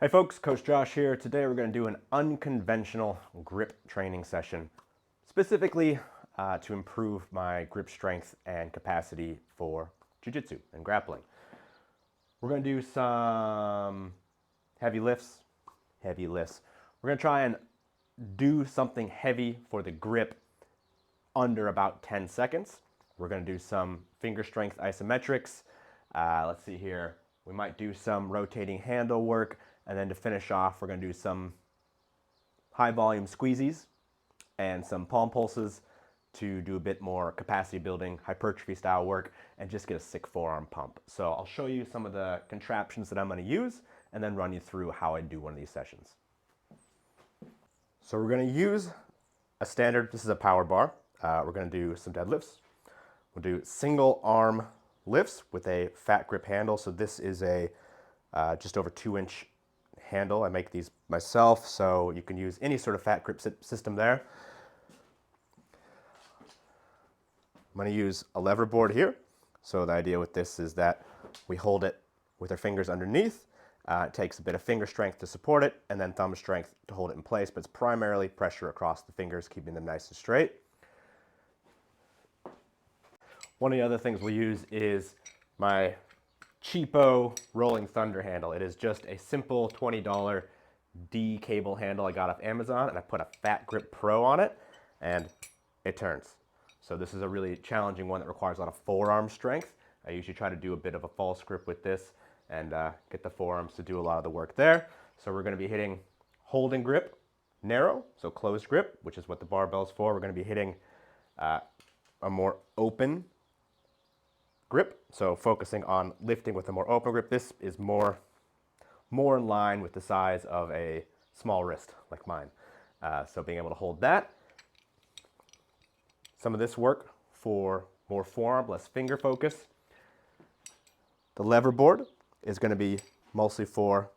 Hey folks, Coach Josh here. Today we're going to do an unconventional grip training session, specifically to improve my grip strength and capacity for jiu-jitsu and grappling. We're going to do some heavy lifts. We're going to try and do something heavy for the grip under about 10 seconds. We're going to do some finger strength isometrics. Let's see here. We might do some rotating handle work. And then to finish off, we're going to do some high volume squeezies and some palm pulses to do a bit more capacity building, hypertrophy style work, and just get a sick forearm pump. So I'll show you some of the contraptions that I'm going to use and then run you through how I do one of these sessions. So we're going to use a standard, this is a power bar. We're going to do some deadlifts. We'll do single arm lifts with a fat grip handle. So this is a just over 2-inch handle. I make these myself, so you can use any sort of fat grip system there. I'm going to use a lever board here. So the idea with this is that we hold it with our fingers underneath. It takes a bit of finger strength to support it and then thumb strength to hold it in place, but it's primarily pressure across the fingers, keeping them nice and straight. One of the other things we'll use is my cheapo Rolling Thunder handle. It is just a simple $20 D cable handle I got off Amazon, and I put a Fat Grip Pro on it and it turns. So this is a really challenging one that requires a lot of forearm strength. I usually try to do a bit of a false grip with this and get the forearms to do a lot of the work there. So we're going to be hitting holding grip, narrow, so closed grip, which is what the barbell's for. We're going to be hitting a more open grip, so focusing on lifting with a more open grip. This is more in line with the size of a small wrist like mine. So being able to hold that. Some of this work for more forearm, less finger focus. The lever board is going to be mostly for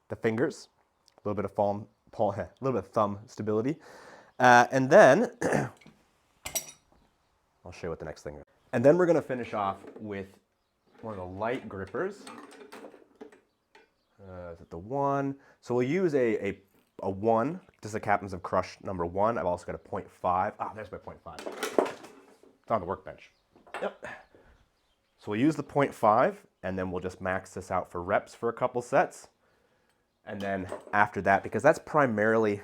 the fingers, a little bit of thumb stability, and then I'll show you what the next thing is. And then we're going to finish off with one of the light grippers. Is it the 1? So we'll use a 1. This is the Captains of Crush number 1. I've also got a 0.5. Ah, there's my 0.5. It's on the workbench. Yep. So we'll use the 0.5, and then we'll just max this out for reps for a couple sets. And then after that, because that's primarily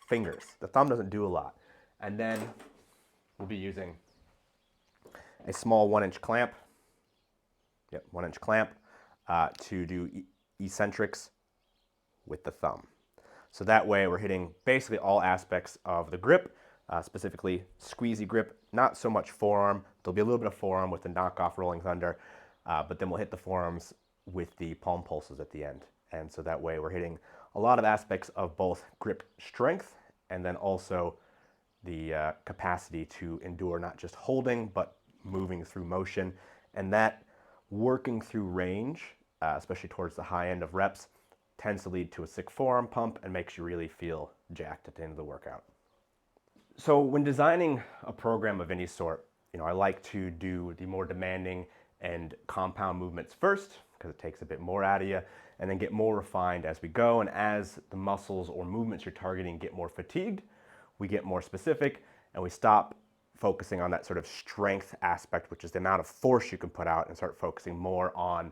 fingers, the thumb doesn't do a lot. And then we'll be using a small 1-inch clamp, 1-inch clamp, to do eccentrics with the thumb. So that way we're hitting basically all aspects of the grip, specifically squeezy grip, not so much forearm. There'll be a little bit of forearm with the knockoff Rolling Thunder, but then we'll hit the forearms with the palm pulses at the end. And so that way we're hitting a lot of aspects of both grip strength and then also the capacity to endure not just holding, but moving through motion. And that working through range, especially towards the high end of reps, tends to lead to a sick forearm pump and makes you really feel jacked at the end of the workout. So when designing a program of any sort, I like to do the more demanding and compound movements first because it takes a bit more out of you, and then get more refined as we go. And as the muscles or movements you're targeting get more fatigued, we get more specific and we stop focusing on that sort of strength aspect, which is the amount of force you can put out, and start focusing more on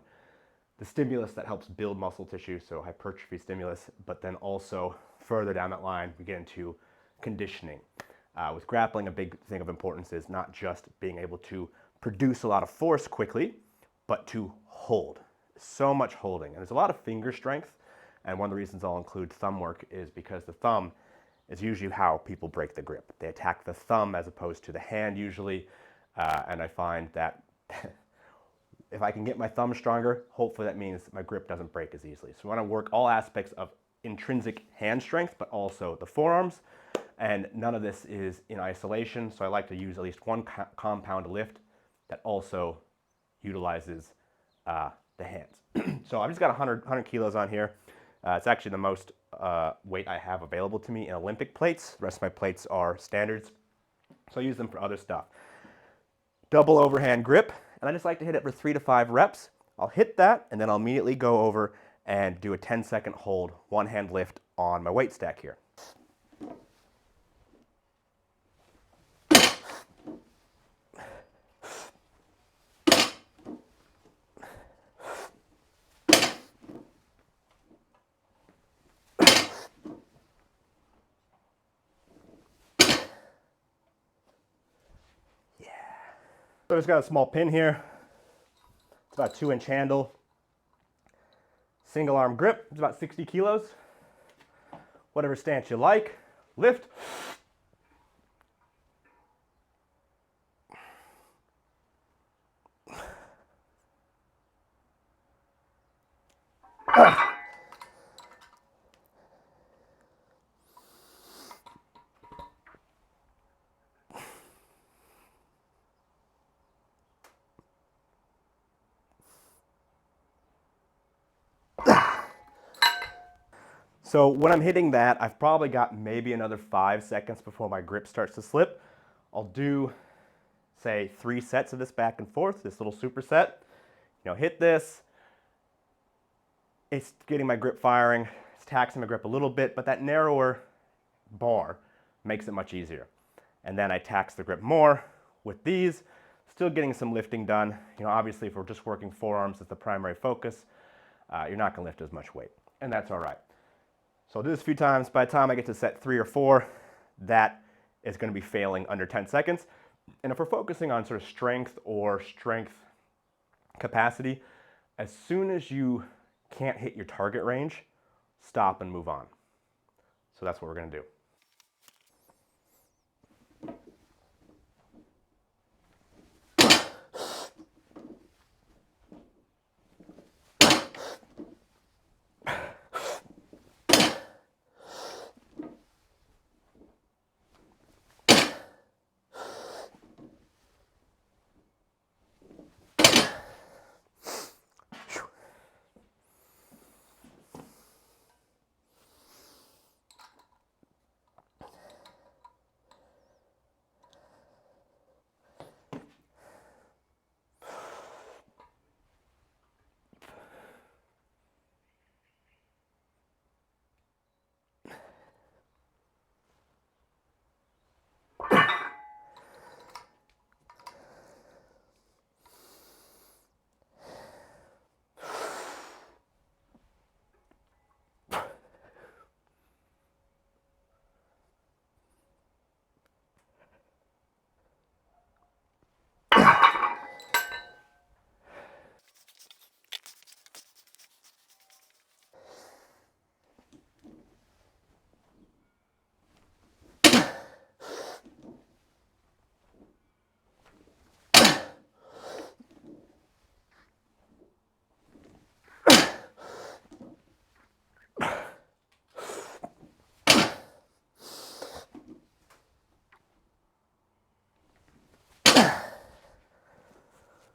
the stimulus that helps build muscle tissue, so hypertrophy stimulus, but then also further down that line, we get into conditioning. With grappling, a big thing of importance is not just being able to produce a lot of force quickly, but to hold. So much holding, and there's a lot of finger strength, and one of the reasons I'll include thumb work is because the thumb is usually how people break the grip. They attack the thumb as opposed to the hand usually, and I find that if I can get my thumb stronger, hopefully that means my grip doesn't break as easily. So we want to work all aspects of intrinsic hand strength, but also the forearms, and none of this is in isolation, so I like to use at least one compound lift that also utilizes the hands. So I've just got 100 kilos on here. It's actually the most weight I have available to me in Olympic plates. The rest of my plates are standards, so I use them for other stuff. Double overhand grip, and I just like to hit it for 3 to 5 reps. I'll hit that, and then I'll immediately go over and do a 10-second hold, one hand lift on my weight stack here. So I just got a small pin here. It's about a 2-inch handle. Single arm grip, it's about 60 kilos. Whatever stance you like. Lift. So when I'm hitting that, I've probably got maybe another 5 seconds before my grip starts to slip. I'll do, say, 3 sets of this back and forth, this little superset. You know, hit this. It's getting my grip firing. It's taxing my grip a little bit, but that narrower bar makes it much easier. And then I tax the grip more with these, still getting some lifting done. You know, obviously if we're just working forearms as the primary focus, you're not gonna lift as much weight, and that's all right. So I'll do this a few times. By the time I get to set 3 or 4, that is gonna be failing under 10 seconds. And if we're focusing on sort of strength or strength capacity, as soon as you can't hit your target range, stop and move on. So that's what we're gonna do.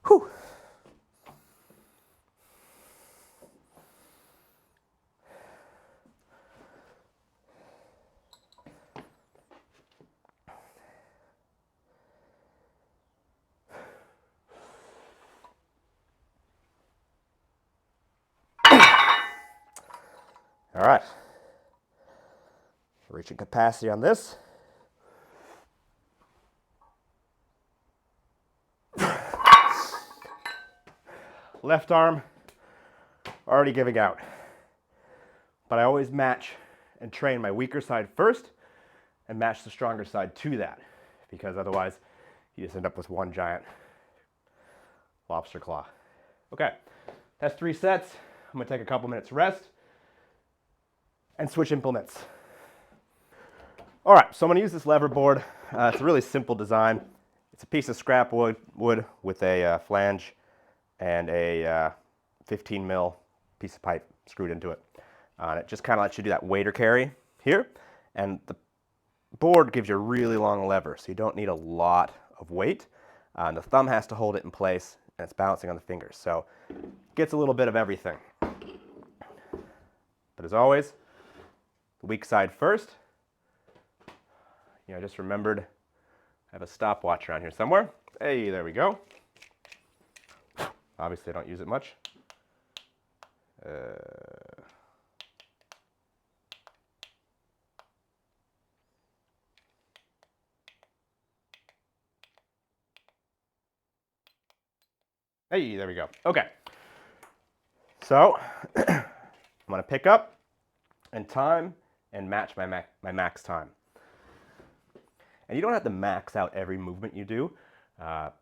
Whew. All right. Reaching capacity on this. Left arm already giving out. But I always match and train my weaker side first and match the stronger side to that, because otherwise you just end up with one giant lobster claw. Okay, that's 3 sets. I'm gonna take a couple minutes rest and switch implements. All right, so I'm gonna use this lever board. It's a really simple design. It's a piece of scrap wood with a flange and a 15 mil piece of pipe screwed into it. And it just kind of lets you do that weighter carry here. And the board gives you a really long lever, so you don't need a lot of weight. And the thumb has to hold it in place, and it's balancing on the fingers. So it gets a little bit of everything. But as always, the weak side first. You know, I just remembered I have a stopwatch around here somewhere. Hey, there we go. Obviously, I don't use it much. Hey, there we go. Okay. So I'm going to pick up and time and match my max time. And you don't have to max out every movement you do. I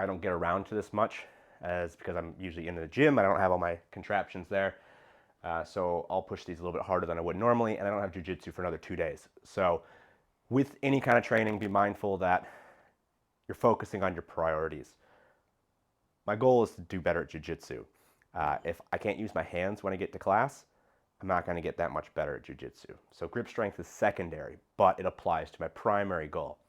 don't get around to this much because I'm usually in the gym. I don't have all my contraptions there. So I'll push these a little bit harder than I would normally, and I don't have jiu-jitsu for another 2 days. So with any kind of training, be mindful that you're focusing on your priorities. My goal is to do better at jiu-jitsu. If I can't use my hands when I get to class, I'm not going to get that much better at jiu-jitsu. So grip strength is secondary, but it applies to my primary goal.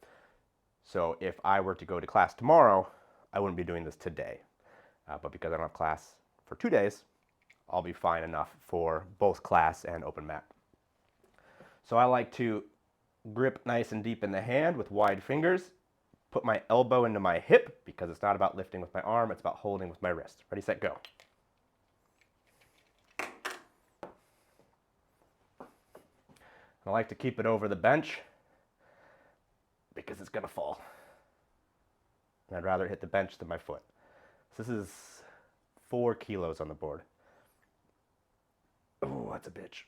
So if I were to go to class tomorrow, I wouldn't be doing this today. But because I don't have class for 2 days, I'll be fine enough for both class and open mat. So I like to grip nice and deep in the hand with wide fingers, put my elbow into my hip because it's not about lifting with my arm, it's about holding with my wrist. Ready, set, go. I like to keep it over the bench because it's going to fall. And I'd rather hit the bench than my foot. So this is 4 kilos on the board. Oh, that's a bitch.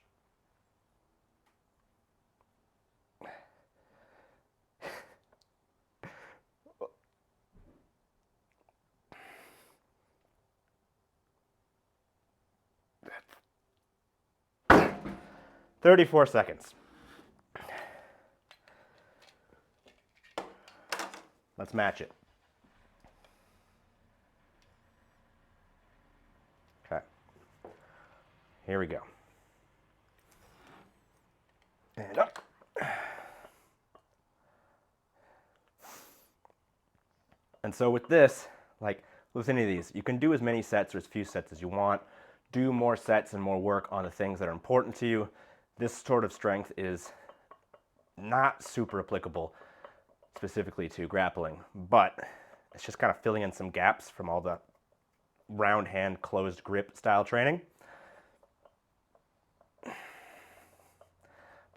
That's 34 seconds. Let's match it. Okay. Here we go. And up. And so with this, like with any of these, you can do as many sets or as few sets as you want. Do more sets and more work on the things that are important to you. This sort of strength is not super applicable specifically to grappling, but it's just kind of filling in some gaps from all the round hand, closed grip style training.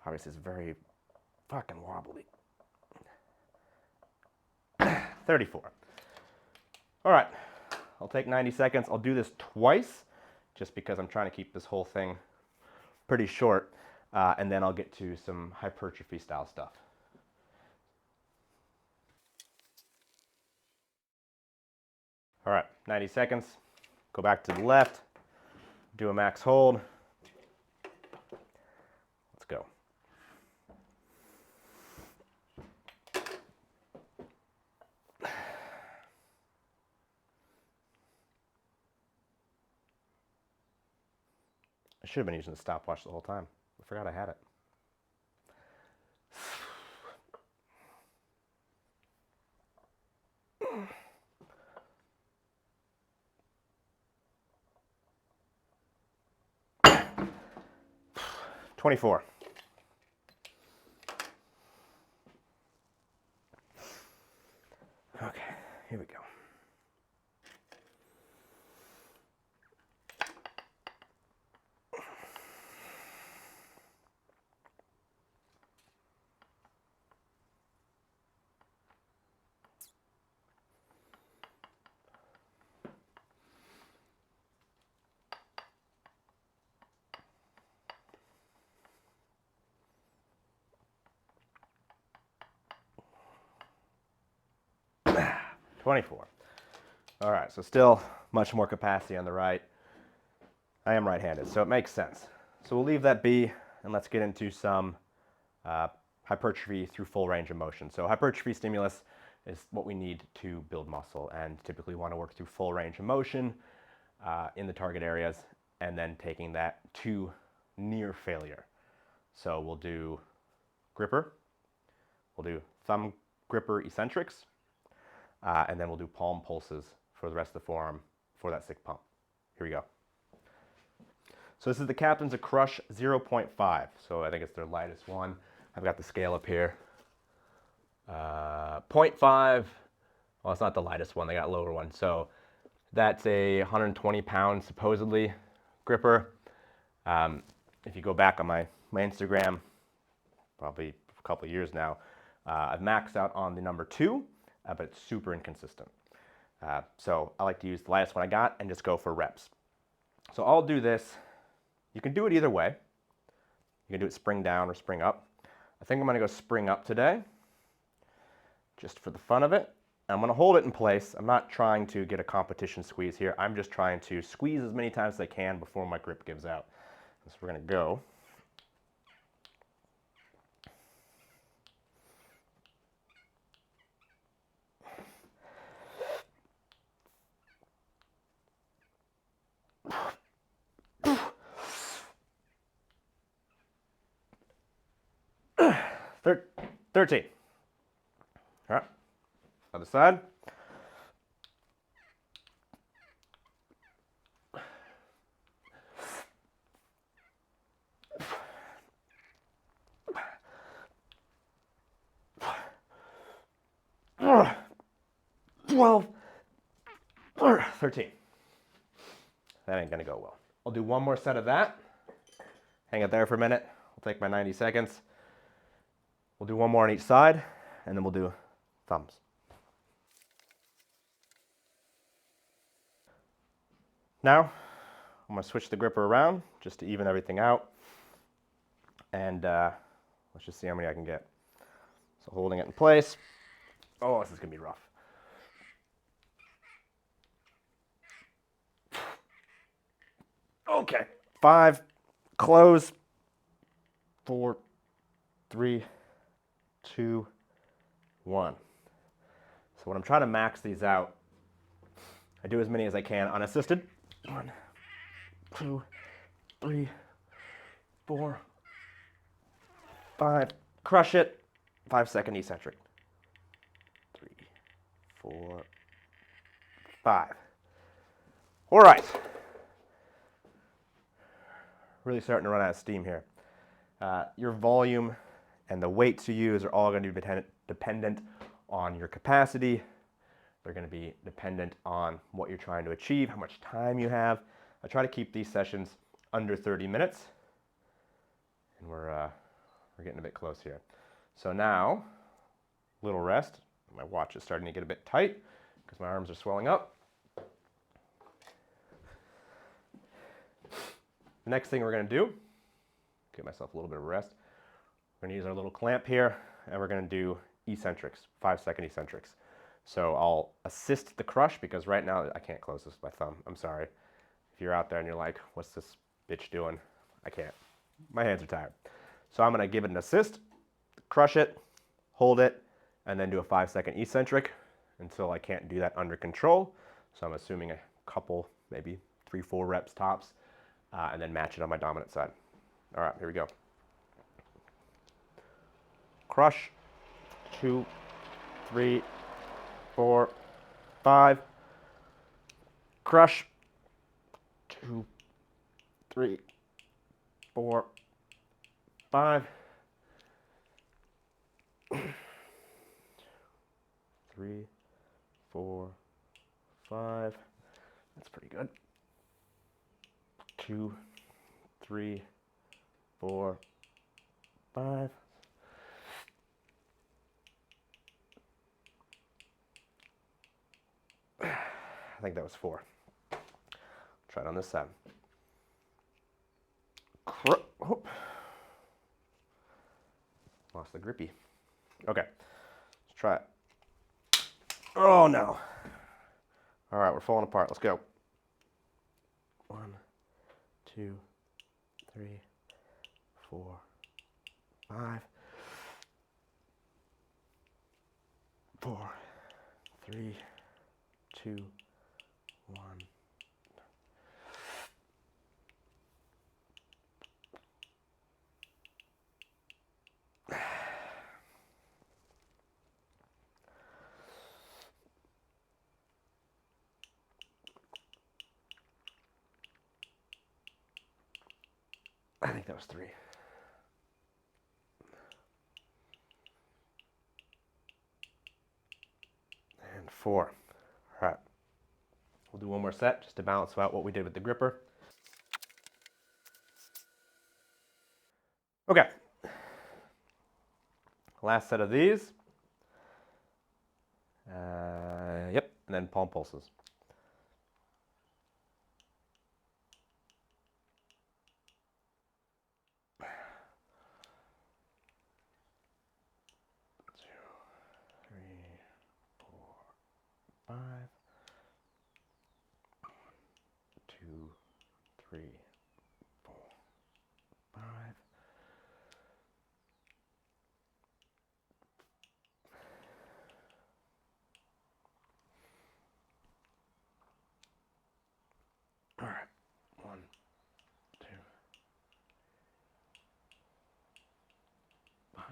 Obviously, it's very fucking wobbly. 34. All right, I'll take 90 seconds. I'll do this twice just because I'm trying to keep this whole thing pretty short, and then I'll get to some hypertrophy style stuff. All right, 90 seconds. Go back to the left, do a max hold. Let's go. I should have been using the stopwatch the whole time. I forgot I had it. $24. Okay, here we go. $24. All right, so still much more capacity on the right. I am right-handed, so it makes sense. So we'll leave that be, and let's get into some hypertrophy through full range of motion. So hypertrophy stimulus is what we need to build muscle, and typically want to work through full range of motion in the target areas, and then taking that to near failure. So we'll do gripper, we'll do thumb gripper eccentrics, and then we'll do palm pulses for the rest of the forearm for that sick pump. Here we go. So this is the Captain's of Crush 0.5. So I think it's their lightest one. I've got the scale up here. 0.5. Well, it's not the lightest one. They got lower ones. So that's a 120 pound supposedly gripper. If you go back on my Instagram, probably a couple of years now, I've maxed out on the number 2, but it's super inconsistent. So I like to use the lightest one I got and just go for reps. So I'll do this. You can do it either way. You can do it spring down or spring up. I think I'm going to go spring up today, just for the fun of it. I'm going to hold it in place. I'm not trying to get a competition squeeze here. I'm just trying to squeeze as many times as I can before my grip gives out. So we're going to go. Thir 13. All right, other side. Ugh. 12. 13. That ain't gonna go well. I'll do one more set of that. Hang it there for a minute. I'll take my 90 seconds. We'll do one more on each side, and then we'll do thumbs. Now, I'm gonna switch the gripper around just to even everything out. And let's just see how many I can get. So holding it in place. Oh, this is gonna be rough. Okay, 5, close, 4, 3, 2, 1. So when I'm trying to max these out, I do as many as I can unassisted. 1, 2, 3, 4, 5. Crush it. 5-second eccentric. 3, 4, 5. All right. Really starting to run out of steam here. Your volume and the weights you use are all going to be dependent on your capacity. They're going to be dependent on what you're trying to achieve, how much time you have. I try to keep these sessions under 30 minutes, and we're getting a bit close here. So now, little rest. My watch is starting to get a bit tight because my arms are swelling up. The next thing we're going to do, give myself a little bit of rest. We're going to use our little clamp here, and we're going to do eccentrics, 5-second eccentrics. So I'll assist the crush because right now I can't close this with my thumb. I'm sorry. If you're out there and you're like, what's this bitch doing? I can't. My hands are tired. So I'm going to give it an assist, crush it, hold it, and then do a 5-second eccentric until I can't do that under control. So I'm assuming a couple, maybe 3-4 reps tops, and then match it on my dominant side. All right, here we go. Crush, 2, 3, 4, 5. Crush, 2, 3, 4, 5. 3, 4, 5. That's pretty good. 2, 3, 4, 5. I think that was 4. Try it on this side. Oh. Lost the grippy. Okay, let's try it. Oh no. All right, we're falling apart. Let's go. 1, 2, 3, 4, 5. 4, 3, 2, 1. I think that was 3. And 4. All right. We'll do one more set just to balance out what we did with the gripper. Okay. Last set of these. Yep. and then palm pulses. Five. 1, 2, 3, 4, 5. All right. 1, 2, 5.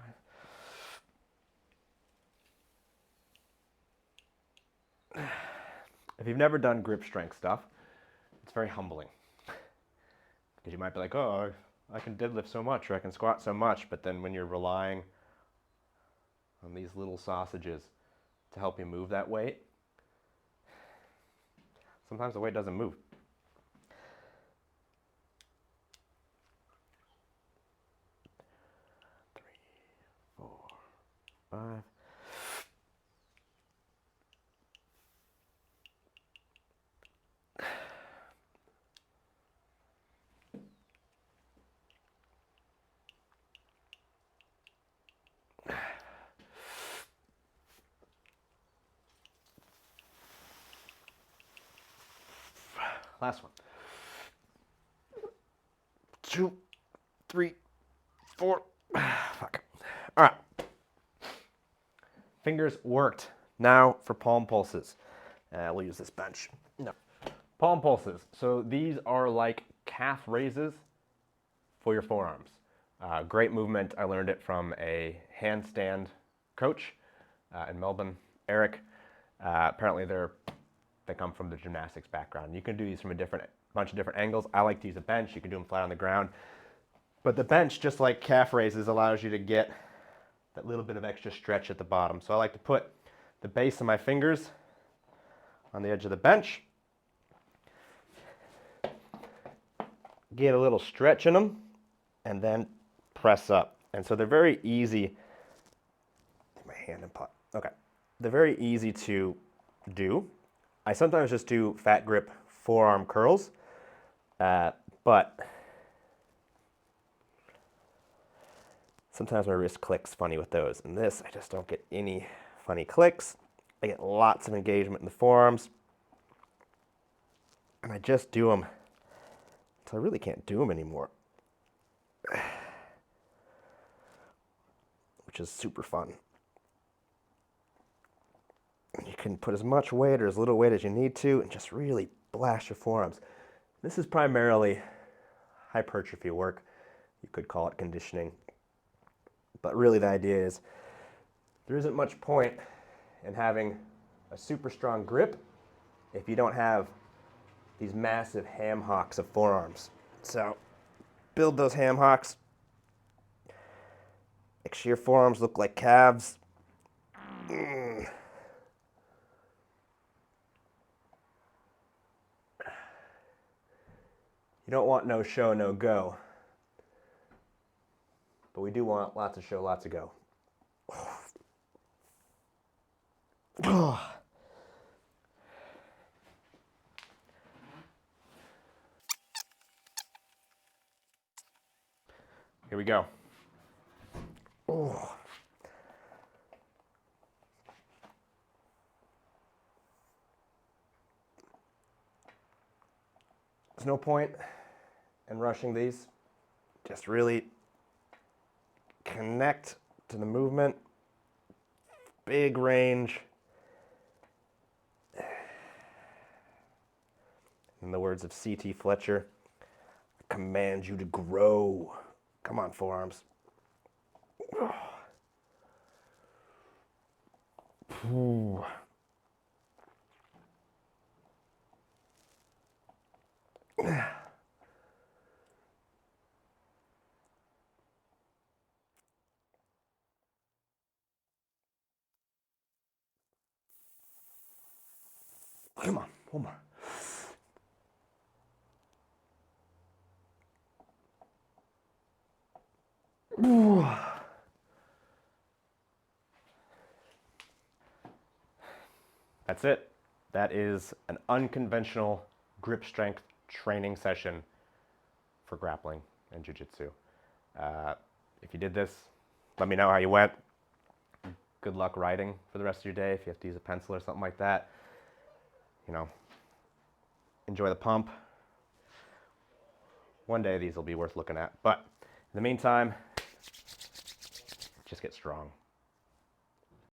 If you've never done grip strength stuff, it's very humbling. Because you might be like, oh, I can deadlift so much or I can squat so much, but then when you're relying on these little sausages to help you move that weight, sometimes the weight doesn't move. Three, 4, 5. Last one. 2, 3, 4. Fuck. All right. Fingers worked. Now for palm pulses. We'll use this bench. No. Palm pulses. So these are like calf raises for your forearms. Great movement. I learned it from a handstand coach in Melbourne, Eric. Apparently they come from the gymnastics background. You can do these from a bunch of different angles. I like to use a bench. You can do them flat on the ground. But the bench, just like calf raises, allows you to get that little bit of extra stretch at the bottom. So I like to put the base of my fingers on the edge of the bench. Get a little stretch in them, and then press up. And so they're very easy. My hand and pot. Okay. They're very easy to do. I sometimes just do fat grip forearm curls, but sometimes my wrist clicks funny with those. And this, I just don't get any funny clicks. I get lots of engagement in the forearms. And I just do them until I really can't do them anymore. Which is super fun. You can put as much weight or as little weight as you need to and just really blast your forearms. This is primarily hypertrophy work. You could call it conditioning. But really the idea is there isn't much point in having a super strong grip if you don't have these massive ham hocks of forearms. So build those ham hocks. Make sure your forearms look like calves. You don't want no show, no go. But we do want lots of show, lots of go. Here we go. There's no point in rushing these. Just really connect to the movement. Big range. In the words of C.T. Fletcher, I command you to grow. Come on, forearms. Ooh. Come on, one more. Ooh. That's it. that is an unconventional grip strength training session for grappling and jiu-jitsu. If you did this, let me know how you went. Good luck writing for the rest of your day if you have to use a pencil or something like that. You know, enjoy the pump. One day these will be worth looking at. But in the meantime, just get strong.